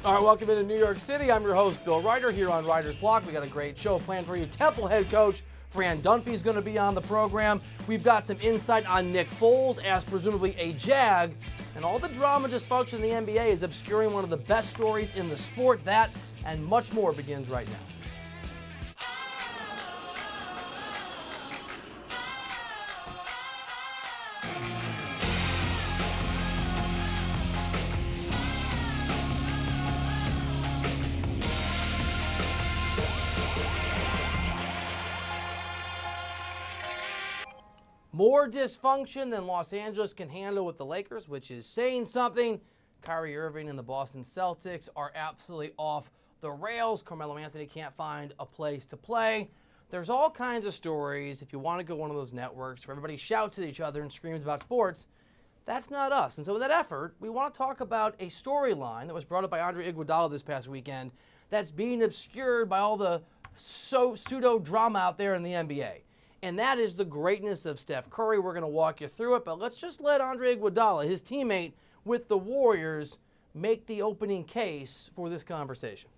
All right, welcome into New York City. I'm your host, Bill Reiter, here on Reiter's Block. We got a great show planned for you. Temple head coach Fran Dunphy is going to be on the program. We've got some insight on Nick Foles, as presumably a Jag, and all the drama and dysfunction in the NBA is obscuring one of the best stories in the sport. That and much more begins right now. More dysfunction than Los Angeles can handle with the Lakers, which is saying something. Kyrie Irving and the Boston Celtics are absolutely off the rails. Carmelo Anthony can't find a place to play. There's all kinds of stories. If you want to go one of those networks where everybody shouts at each other and screams about sports, that's not us. And so with that effort, we want to talk about a storyline that was brought up by Andre Iguodala this past weekend that's being obscured by all the pseudo-drama out there in the NBA. And that is the greatness of Steph Curry. We're going to walk you through it, but let's just let Andre Iguodala, his teammate with the Warriors, make the opening case for this conversation.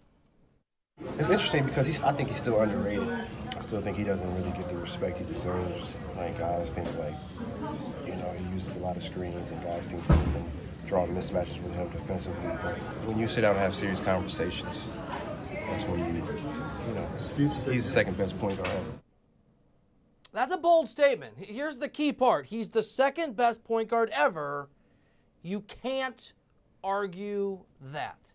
It's interesting because I think he's still underrated. I still think he doesn't really get the respect he deserves. Like, guys think he uses a lot of screens, and guys think he can draw mismatches with him defensively. But when you sit down and have serious conversations, that's when he's the second best point guard ever. That's a bold statement. Here's the key part. He's the second best point guard ever. You can't argue that.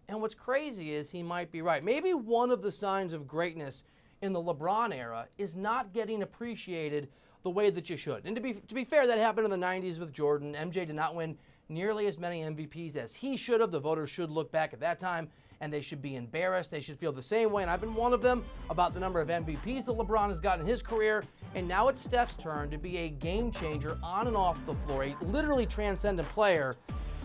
And what's crazy is he might be right. Maybe one of the signs of greatness in the LeBron era is not getting appreciated the way that you should. And to be fair, that happened in the 90s with Jordan. MJ did not win nearly as many MVPs as he should have. The voters should look back at that time, and they should be embarrassed. They should feel the same way, and I've been one of them, about the number of MVPs that LeBron has gotten in his career. And now it's Steph's turn to be a game changer on and off the floor, a literally transcendent player,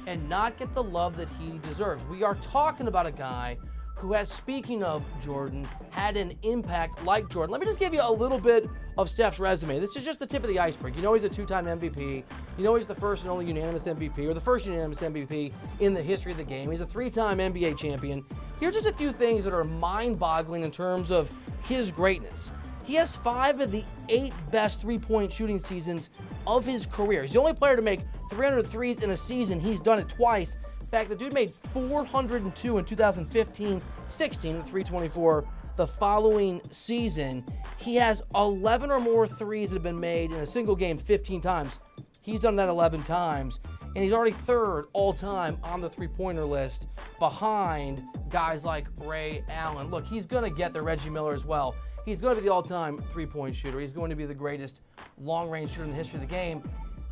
and not get the love that he deserves. We are talking about a guy who has, speaking of Jordan, had an impact like Jordan. Let me just give you a little bit of Steph's resume. This is just the tip of the iceberg. You know he's a two-time MVP. You know he's the first and only unanimous MVP, or the first unanimous MVP in the history of the game. He's a three-time NBA champion. Here's just a few things that are mind-boggling in terms of his greatness. He has 5 of the 8 best three-point shooting seasons of his career. He's the only player to make 300 threes in a season. He's done it twice. In fact, the dude made 402 in 2015-16 and 324 the following season. He has 11 or more threes that have been made in a single game 15 times. He's done that 11 times, and he's already third all-time on the three-pointer list behind guys like Ray Allen. Look, he's going to get there, Reggie Miller as well. He's going to be the all-time three-point shooter. He's going to be the greatest long-range shooter in the history of the game.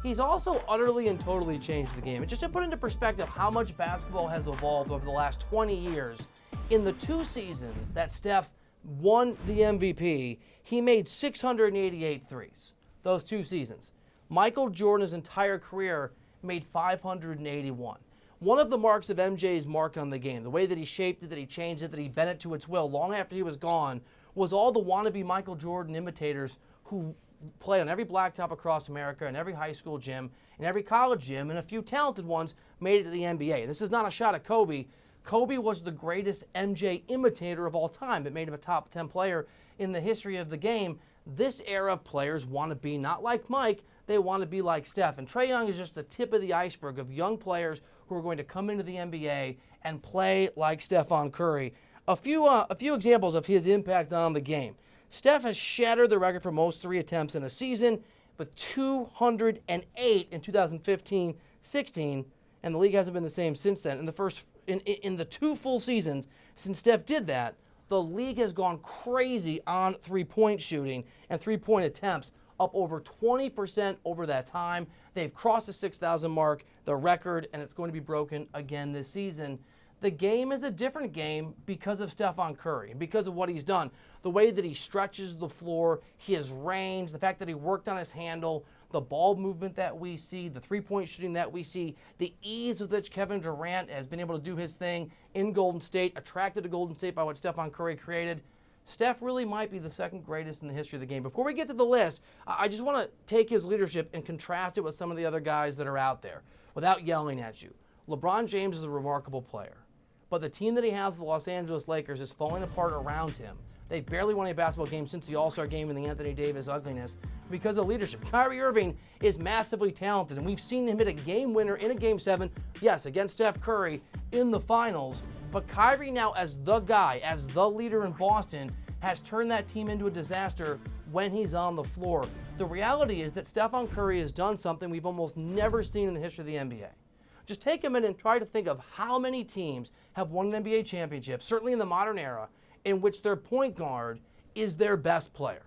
He's also utterly and totally changed the game. And just to put into perspective how much basketball has evolved over the last 20 years, in the 2 seasons that Steph won the MVP, he made 688 threes, those 2 seasons. Michael Jordan's entire career made 581. One of the marks of MJ's mark on the game, the way that he shaped it, that he changed it, that he bent it to its will long after he was gone, was all the wannabe Michael Jordan imitators who played on every blacktop across America, in every high school gym, in every college gym, and a few talented ones made it to the NBA. And this is not a shot at Kobe. Kobe was the greatest MJ imitator of all time. It made him a top 10 player in the history of the game. This era of players want to be not like Mike, they want to be like Steph. And Trae Young is just the tip of the iceberg of young players who are going to come into the NBA and play like Stephon Curry. A few examples of his impact on the game. Steph has shattered the record for most 3 attempts in a season with 208 in 2015-16, and the league hasn't been the same since then. In the 2 full seasons since Steph did that, the league has gone crazy on three-point shooting and three-point attempts, up over 20% over that time. They've crossed the 6,000 mark, the record, and it's going to be broken again this season. The game is a different game because of Stephon Curry and because of what he's done. The way that he stretches the floor, his range, the fact that he worked on his handle, the ball movement that we see, the three-point shooting that we see, the ease with which Kevin Durant has been able to do his thing in Golden State, attracted to Golden State by what Stephon Curry created. Steph really might be the second greatest in the history of the game. Before we get to the list, I just want to take his leadership and contrast it with some of the other guys that are out there without yelling at you. LeBron James is a remarkable player, But the team that he has, the Los Angeles Lakers, is falling apart around him. They barely won a basketball game since the All-Star game in the Anthony Davis ugliness because of leadership. Kyrie Irving is massively talented, and we've seen him hit a game winner in a Game 7, yes, against Steph Curry in the finals. But Kyrie now, as the guy, as the leader in Boston, has turned that team into a disaster when he's on the floor. The reality is that Stephon Curry has done something we've almost never seen in the history of the NBA. Just take a minute and try to think of how many teams have won an NBA championship, certainly in the modern era, in which their point guard is their best player.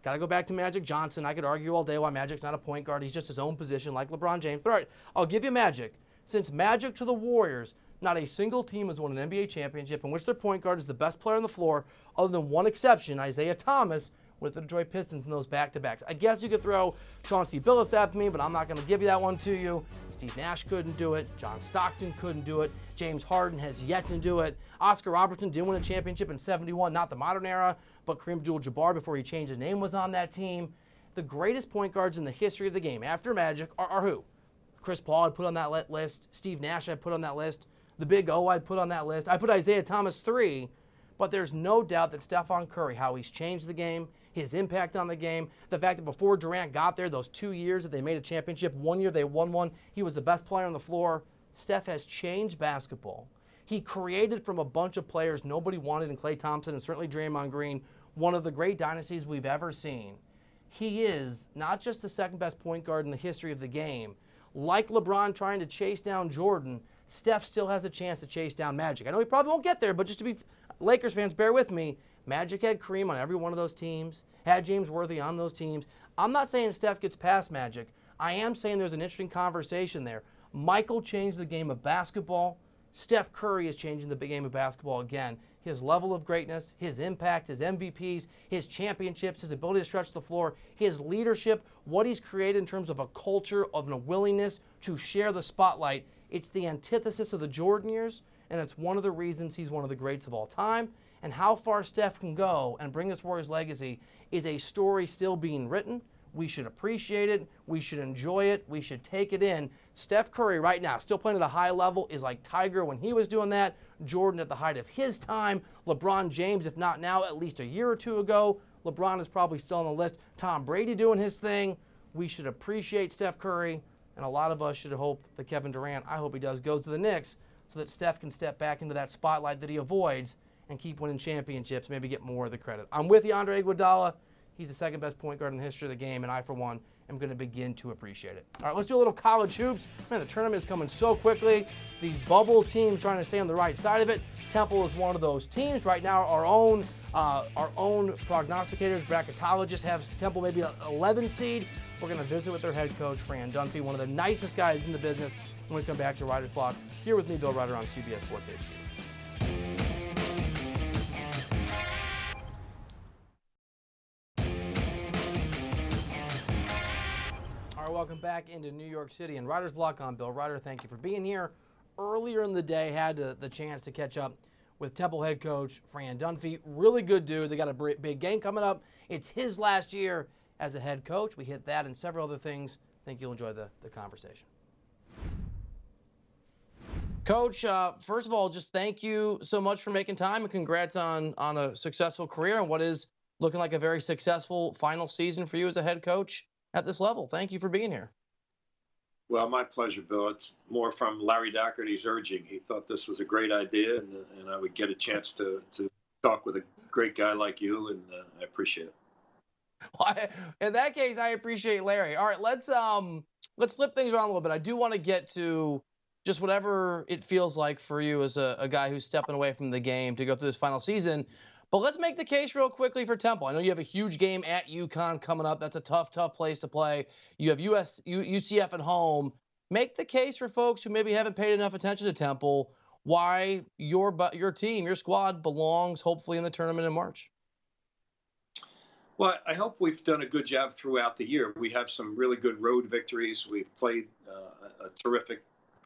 Got to go back to Magic Johnson. I could argue all day why Magic's not a point guard. He's just his own position like LeBron James. But all right, I'll give you Magic. Since Magic to the Warriors, not a single team has won an NBA championship in which their point guard is the best player on the floor, other than one exception, Isaiah Thomas, with the Detroit Pistons in those back-to-backs. I guess you could throw Chauncey Billups after me, but I'm not going to give you that one to you. Steve Nash couldn't do it. John Stockton couldn't do it. James Harden has yet to do it. Oscar Robertson didn't win a championship in '71, not the modern era, but Kareem Abdul-Jabbar, before he changed his name, was on that team. The greatest point guards in the history of the game after Magic are who? Chris Paul I'd put on that list. Steve Nash I'd put on that list. The Big O I'd put on that list. I put Isaiah Thomas 3, but there's no doubt that Stephon Curry, how he's changed the game, his impact on the game, the fact that before Durant got there, those 2 years that they made a championship, 1 year they won one, he was the best player on the floor. Steph has changed basketball. He created from a bunch of players nobody wanted in Klay Thompson and certainly Draymond Green, one of the great dynasties we've ever seen. He is not just the second best point guard in the history of the game. Like LeBron trying to chase down Jordan, Steph still has a chance to chase down Magic. I know he probably won't get there, but just to be Lakers fans, bear with me. Magic had Kareem on every one of those teams, had James Worthy on those teams. I'm not saying Steph gets past Magic. I am saying there's an interesting conversation there. Michael changed the game of basketball. Steph Curry is changing the big game of basketball again. His level of greatness, his impact, his MVPs, his championships, his ability to stretch the floor, his leadership, what he's created in terms of a culture, of a willingness to share the spotlight. It's the antithesis of the Jordan years, and it's one of the reasons he's one of the greats of all time. And how far Steph can go and bring this Warriors legacy is a story still being written. We should appreciate it. We should enjoy it. We should take it in. Steph Curry right now, still playing at a high level, is like Tiger when he was doing that. Jordan at the height of his time. LeBron James, if not now, at least a year or two ago. LeBron is probably still on the list. Tom Brady doing his thing. We should appreciate Steph Curry. And a lot of us should hope that Kevin Durant, I hope he does, goes to the Knicks so that Steph can step back into that spotlight that he avoids and keep winning championships, maybe get more of the credit. I'm with you, Andre Iguodala. He's the second best point guard in the history of the game, and I, for one, am going to begin to appreciate it. All right, let's do a little college hoops. Man, the tournament is coming so quickly. These bubble teams trying to stay on the right side of it. Temple is one of those teams. Right now, our own prognosticators, bracketologists have Temple maybe an 11 seed. We're going to visit with their head coach, Fran Dunphy, one of the nicest guys in the business, when we come back to Reiter's Block. Here with me, Bill Reiter on CBS Sports HQ. Welcome back into New York City and Reiter's Block. On Bill Reiter. Thank you for being here. Earlier in the day, had the chance to catch up with Temple head coach Fran Dunphy. Really good dude. They got a big game coming up. It's his last year as a head coach. We hit that and several other things. I think you'll enjoy the conversation. Coach, first of all, just thank you so much for making time and congrats on a successful career and what is looking like a very successful final season for you as a head coach at this level. Thank you for being here. Well, my pleasure, Bill. It's more from Larry Doherty's urging. He thought this was a great idea, and I would get a chance to talk with a great guy like you, and I appreciate it. Well, in that case, I appreciate Larry. All right, let's flip things around a little bit. I do want to get to just whatever it feels like for you as a guy who's stepping away from the game to go through this final season. But let's make the case real quickly for Temple. I know you have a huge game at UConn coming up. That's a tough place to play. You have UCF at home. Make the case for folks who maybe haven't paid enough attention to Temple why your team, your squad belongs hopefully in the tournament in March. Well, I hope we've done a good job throughout the year. We have some really good road victories. We've played a terrific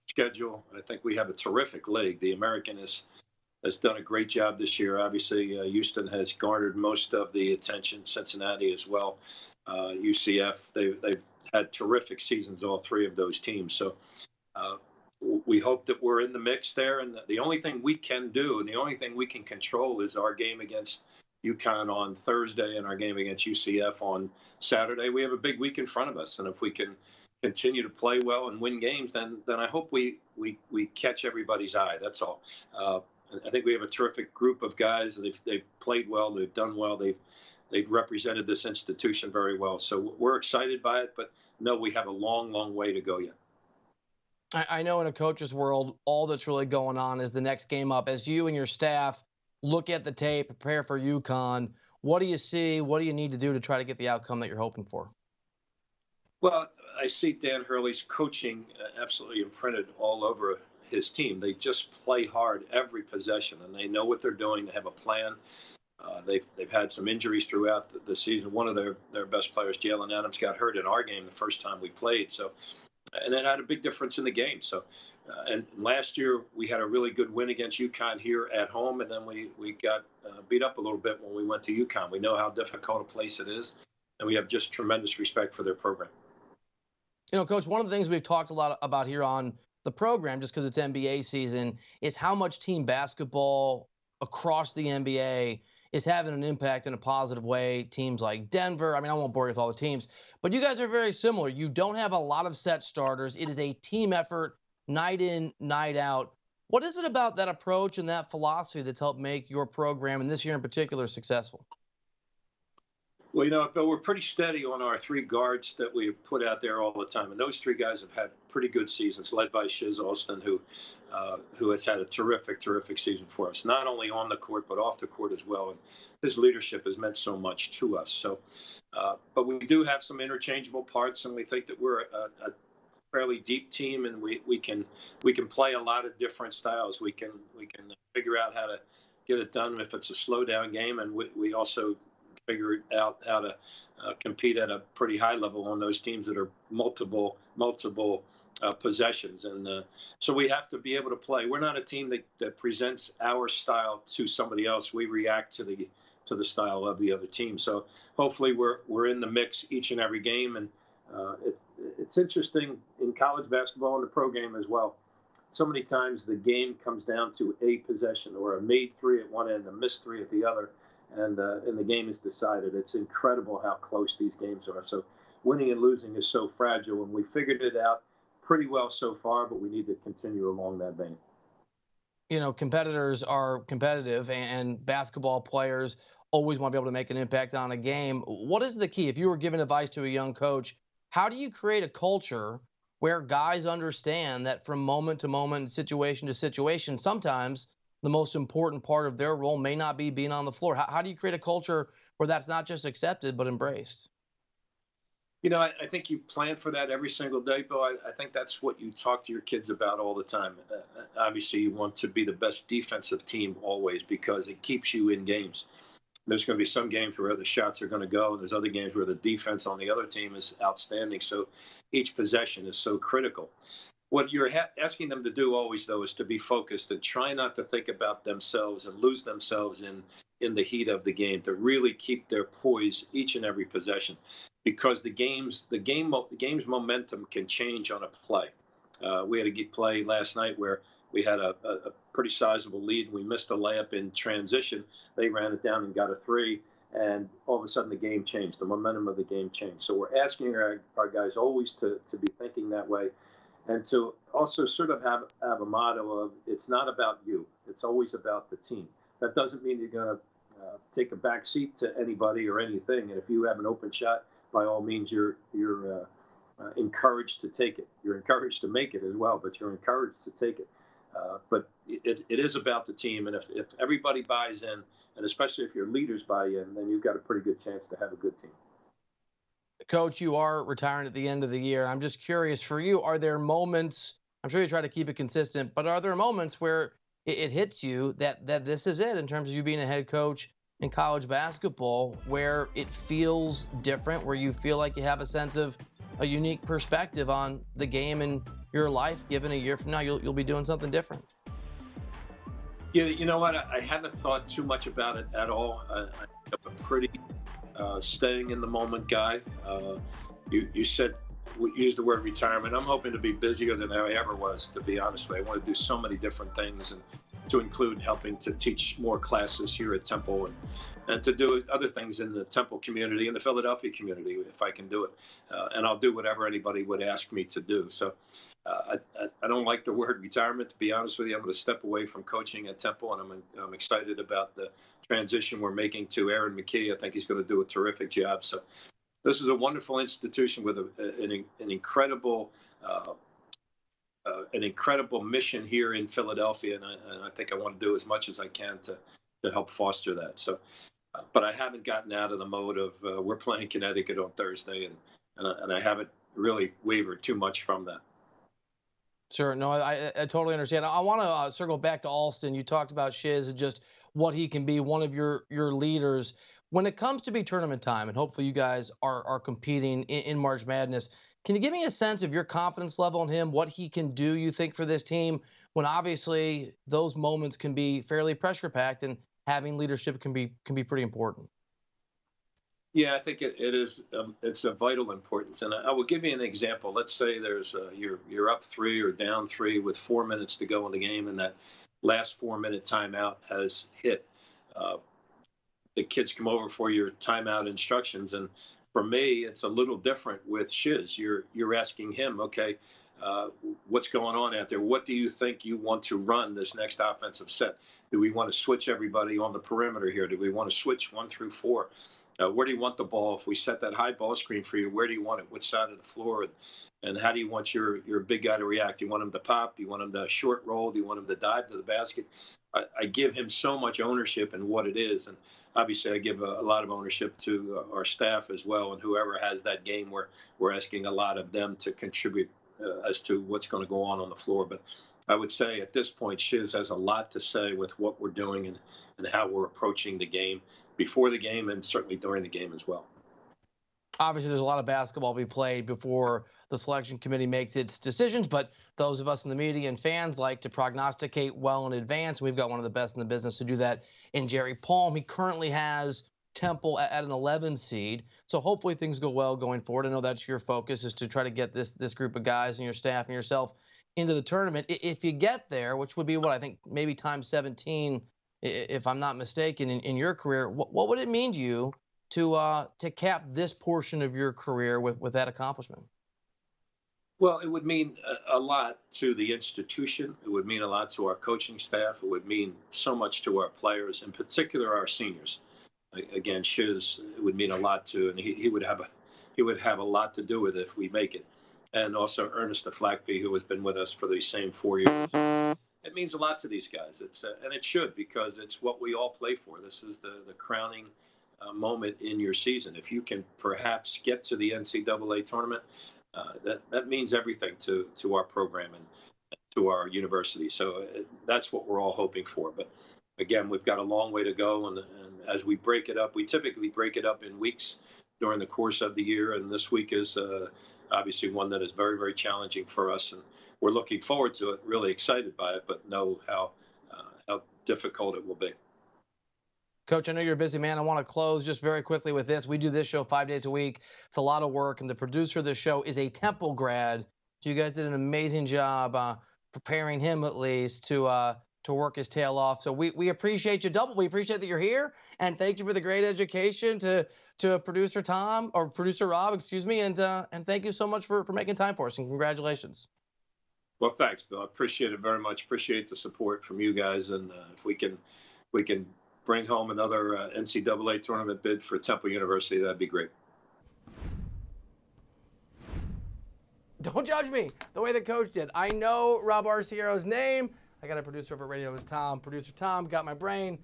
schedule. I think we have a terrific league. The American has done a great job this year. Obviously, Houston has garnered most of the attention, Cincinnati as well. UCF, they've had terrific seasons, all three of those teams. So we hope that we're in the mix there. And the only thing we can do and the only thing we can control is our game against UConn on Thursday and our game against UCF on Saturday. We have a big week in front of us, and if we can continue to play well and win games, then I hope we catch everybody's eye. That's all. I think we have a terrific group of guys. They've played well. They've done well. They've represented this institution very well. So we're excited by it, but no, we have a long, long way to go yet. I know in a coach's world, all that's really going on is the next game up. As you and your staff look at the tape, prepare for UConn, what do you see? What do you need to do to try to get the outcome that you're hoping for? Well, I see Dan Hurley's coaching absolutely imprinted all over his team. They just play hard every possession, and they know what they're doing. They have a plan. They've had some injuries throughout the season. One of their best players, Jalen Adams, got hurt in our game the first time we played. So, and it had a big difference in the game. So, and last year we had a really good win against UConn here at home, and then we got beat up a little bit when we went to UConn. We know how difficult a place it is, and we have just tremendous respect for their program. You know, Coach, one of the things we've talked a lot about here on the program, just because it's NBA season, is how much team basketball across the NBA is having an impact in a positive way. Teams like Denver, I mean, I won't bore you with all the teams, but you guys are very similar. You don't have a lot of set starters. It is a team effort, night in, night out. What is it about that approach and that philosophy that's helped make your program, and this year in particular, successful? Well, you know, Bill, we're pretty steady on our three guards that we put out there all the time. And those three guys have had pretty good seasons, led by Shiz Alston, who has had a terrific season for us, not only on the court, but off the court as well. And his leadership has meant so much to us. So, but we do have some interchangeable parts, and we think that we're a fairly deep team, and we can play a lot of different styles. We can figure out how to get it done if it's a slow down game, and we also figure out how to compete at a pretty high level on those teams that are multiple possessions. And so we have to be able to play. We're not a team that presents our style to somebody else. We react to the style of the other team. So hopefully we're in the mix each and every game. And it's interesting in college basketball and the pro game as well. So many times the game comes down to a possession or a made three at one end, a missed three at the other. And the game is decided. It's incredible how close these games are. So winning and losing is so fragile, and we figured it out pretty well so far, but we need to continue along that vein. You know, competitors are competitive, and basketball players always want to be able to make an impact on a game. What is the key? If you were giving advice to a young coach, how do you create a culture where guys understand that from moment to moment, situation to situation, sometimes the most important part of their role may not be being on the floor? How do you create a culture where that's not just accepted but embraced? You know, I think you plan for that every single day, Bill. I think that's what you talk to your kids about all the time. Obviously, you want to be the best defensive team always because it keeps you in games. There's going to be some games where the shots are going to go, and there's other games where the defense on the other team is outstanding. So each possession is so critical. What you're asking them to do always, though, is to be focused and try not to think about themselves and lose themselves in the heat of the game, to really keep their poise each and every possession, because the game's momentum can change on a play. We had a play last night where we had a pretty sizable lead. We missed a layup in transition. They ran it down and got a three, and all of a sudden the game changed. The momentum of the game changed. So we're asking our guys always to be thinking that way. And to also sort of have a motto of, it's not about you. It's always about the team. That doesn't mean you're going to take a back seat to anybody or anything. And if you have an open shot, by all means, you're encouraged to take it. You're encouraged to make it as well, but you're encouraged to take it. But it is about the team. And if everybody buys in, and especially if your leaders buy in, then you've got a pretty good chance to have a good team. Coach, you are retiring at the end of the year. I'm just curious, for you, are there moments, I'm sure you try to keep it consistent, but are there moments where it hits you that this is it in terms of you being a head coach in college basketball, where it feels different, where you feel like you have a sense of a unique perspective on the game and your life, given a year from now, you'll be doing something different? Yeah, you know what? I haven't thought too much about it at all. I'm a pretty staying in the moment guy. You said we use the word retirement. I'm hoping to be busier than I ever was, to be honest with you. I want to do so many different things, and to include helping to teach more classes here at Temple, and to do other things in the Temple community and the Philadelphia community if I can do it. And I'll do whatever anybody would ask me to do. So I don't like the word retirement, to be honest with you. I'm going to step away from coaching at Temple, and I'm excited about the transition we're making to Aaron McKee. I think he's going to do a terrific job. So this is a wonderful institution with an incredible mission here in Philadelphia, and I think I want to do as much as I can to help foster that. So, but I haven't gotten out of the mode of we're playing Connecticut on Thursday, and I haven't really wavered too much from that. Sure. No, I totally understand. I want to circle back to Alston. You talked about Shiz and just what he can be, one of your leaders. When it comes to big tournament time, and hopefully you guys are competing in March Madness, can you give me a sense of your confidence level in him, what he can do, you think, for this team, when obviously those moments can be fairly pressure-packed and having leadership can be pretty important? Yeah, I think it is. It's a vital importance, and I will give you an example. Let's say there's you're up 3 or down 3 with 4 minutes to go in the game, and that last 4-minute timeout has hit. The kids come over for your timeout instructions, and for me, it's a little different with Shiz. You're asking him, okay, what's going on out there? What do you think you want to run this next offensive set? Do we want to switch everybody on the perimeter here? Do we want to switch 1 through 4? Where do you want the ball? If we set that high ball screen for you, where do you want it? Which side of the floor? And how do you want your big guy to react? Do you want him to pop? Do you want him to short roll? Do you want him to dive to the basket? I give him so much ownership in what it is. And obviously I give a lot of ownership to our staff as well. And whoever has that game, we're asking a lot of them to contribute as to what's going to go on the floor. But I would say at this point, Shiz has a lot to say with what we're doing and how we're approaching the game before the game and certainly during the game as well. Obviously, there's a lot of basketball to be played before the selection committee makes its decisions, but those of us in the media and fans like to prognosticate well in advance. We've got one of the best in the business to do that in Jerry Palm. He currently has Temple at an 11 seed, so hopefully things go well going forward. I know that's your focus, is to try to get this group of guys and your staff and yourself into the tournament. If you get there, which would be what I think maybe times 17, if I'm not mistaken, in your career, what would it mean to you to cap this portion of your career with that accomplishment? Well, it would mean a lot to the institution. It would mean a lot to our coaching staff. It would mean so much to our players, in particular our seniors. Again, Shiz, it would mean a lot to, and he would have a lot to do with it if we make it. And also Ernest Flackby, who has been with us for these same 4 years. It means a lot to these guys. And it should, because it's what we all play for. This is the crowning moment in your season. If you can perhaps get to the NCAA tournament, that means everything to our program and to our university. So that's what we're all hoping for. But again, we've got a long way to go. And as we break it up, we typically break it up in weeks during the course of the year. And this week is obviously one that is very, very challenging for us. And we're looking forward to it, really excited by it, but know how difficult it will be. Coach, I know you're a busy man. I want to close just very quickly with this. We do this show 5 days a week. It's a lot of work, and the producer of this show is a Temple grad. So you guys did an amazing job preparing him, at least, to work his tail off. So we appreciate you double. We appreciate that you're here, and thank you for the great education to producer Tom, or producer Rob, excuse me, and thank you so much for making time for us, and congratulations. Well, thanks, Bill. I appreciate it very much. Appreciate the support from you guys, and if we can bring home another NCAA tournament bid for Temple University, that'd be great. Don't judge me the way the coach did. I know Rob Arciero's name. I got a producer over at radio. It was Tom. Producer Tom got my brain.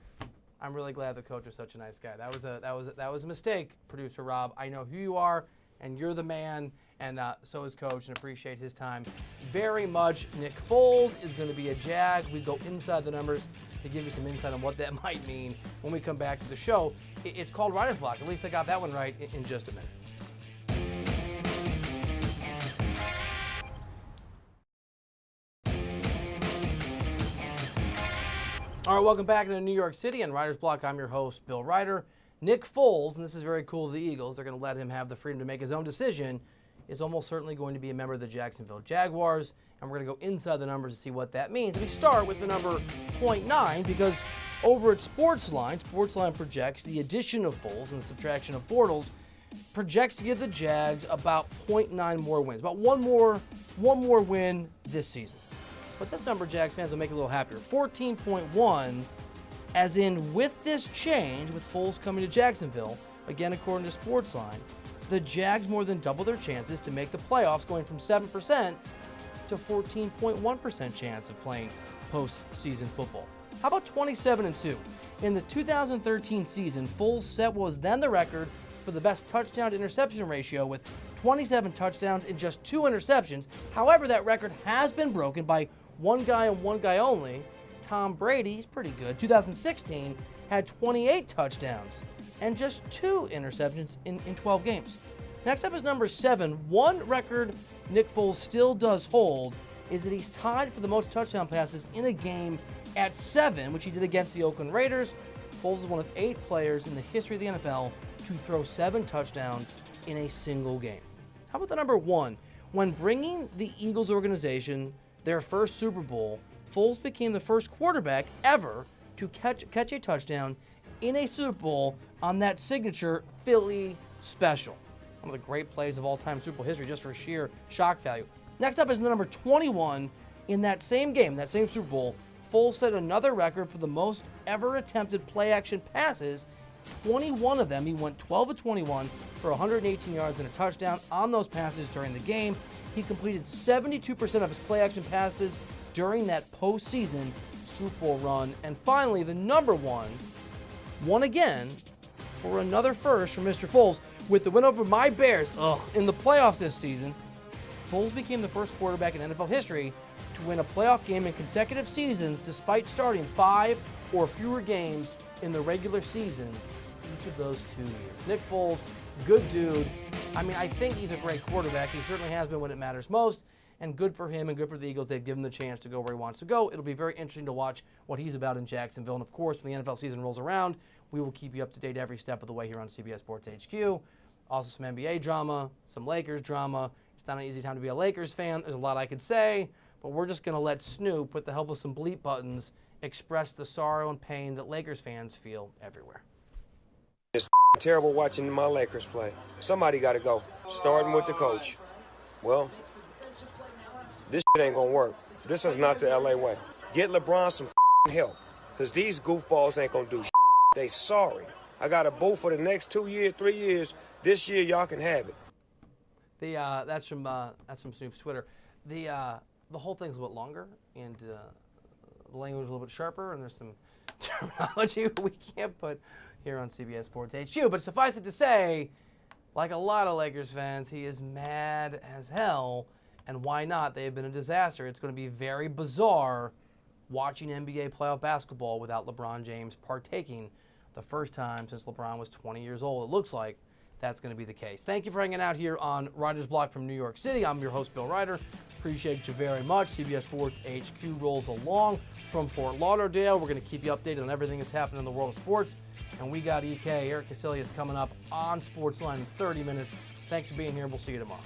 I'm really glad the coach was such a nice guy. That was a mistake, producer Rob. I know who you are, and you're the man, and so is Coach, and appreciate his time very much. Nick Foles is going to be a Jag. We go inside the numbers to give you some insight on what that might mean when we come back to the show. It's called Writer's Block. At least I got that one right in just a minute. All right, welcome back to New York City and Writer's Block. I'm your host, Bill Reiter. Nick Foles, and this is very cool of the Eagles, they're going to let him have the freedom to make his own decision, is almost certainly going to be a member of the Jacksonville Jaguars, and we're going to go inside the numbers to see what that means. And we start with the number 0.9 because over at Sportsline projects the addition of Foles and the subtraction of Bortles projects to give the Jags about 0.9 more wins, about one more win this season. But this number, Jags fans, will make it a little happier. 14.1, as in with this change, with Foles coming to Jacksonville, again according to Sportsline, the Jags more than double their chances to make the playoffs, going from 7% to 14.1% chance of playing postseason football. How about 27-2? In the 2013 season, Foles set what was then the record for the best touchdown to interception ratio with 27 touchdowns and just 2 interceptions. However, that record has been broken by one guy and one guy only. Tom Brady, he's pretty good. 2016 had 28 touchdowns and just 2 interceptions in 12 games. Next up is number 7. One record Nick Foles still does hold is that he's tied for the most touchdown passes in a game at 7, which he did against the Oakland Raiders. Foles is one of 8 players in the history of the NFL to throw 7 touchdowns in a single game. How about the number 1? When bringing the Eagles organization their first Super Bowl, Foles became the first quarterback ever to catch a touchdown in a Super Bowl on that signature Philly special. One of the great plays of all-time Super Bowl history, just for sheer shock value. Next up is the number 21. In that same game, that same Super Bowl, Foles set another record for the most ever attempted play-action passes. 21 of them. He went 12 of 21 for 118 yards and a touchdown on those passes during the game. He completed 72% of his play-action passes during that postseason Super Bowl run. And finally, the number 1, won again for another first from Mr. Foles with the win over my Bears in the playoffs this season. Foles became the first quarterback in NFL history to win a playoff game in consecutive seasons despite starting 5 or fewer games in the regular season each of those 2 years. Nick Foles, good dude. I mean, I think he's a great quarterback. He certainly has been when it matters most, and good for him and good for the Eagles. They've given him the chance to go where he wants to go. It'll be very interesting to watch what he's about in Jacksonville. And, of course, when the NFL season rolls around, we will keep you up to date every step of the way here on CBS Sports HQ. Also some NBA drama, some Lakers drama. It's not an easy time to be a Lakers fan. There's a lot I could say, but we're just going to let Snoop, with the help of some bleep buttons, express the sorrow and pain that Lakers fans feel everywhere. It's terrible watching my Lakers play. Somebody got to go, starting with the coach. Well, this ain't going to work. This is not the LA way. Get LeBron some help, because these goofballs ain't going to do shit. They sorry. I got a boo for the next 2 years, 3 years. This year, y'all can have it. That's from Snoop's Twitter. The whole thing's a bit longer, and the language is a little bit sharper, and there's some terminology we can't put here on CBS Sports HQ. But suffice it to say, like a lot of Lakers fans, he is mad as hell, and why not? They have been a disaster. It's going to be very bizarre watching NBA playoff basketball without LeBron James partaking the first time since LeBron was 20 years old. It looks like that's going to be the case. Thank you for hanging out here on Writer's Block from New York City. I'm your host, Bill Reiter. Appreciate you very much. CBS Sports HQ rolls along from Fort Lauderdale. We're going to keep you updated on everything that's happening in the world of sports. And we got EK, Eric Casillas, coming up on Sportsline in 30 minutes. Thanks for being here, and we'll see you tomorrow.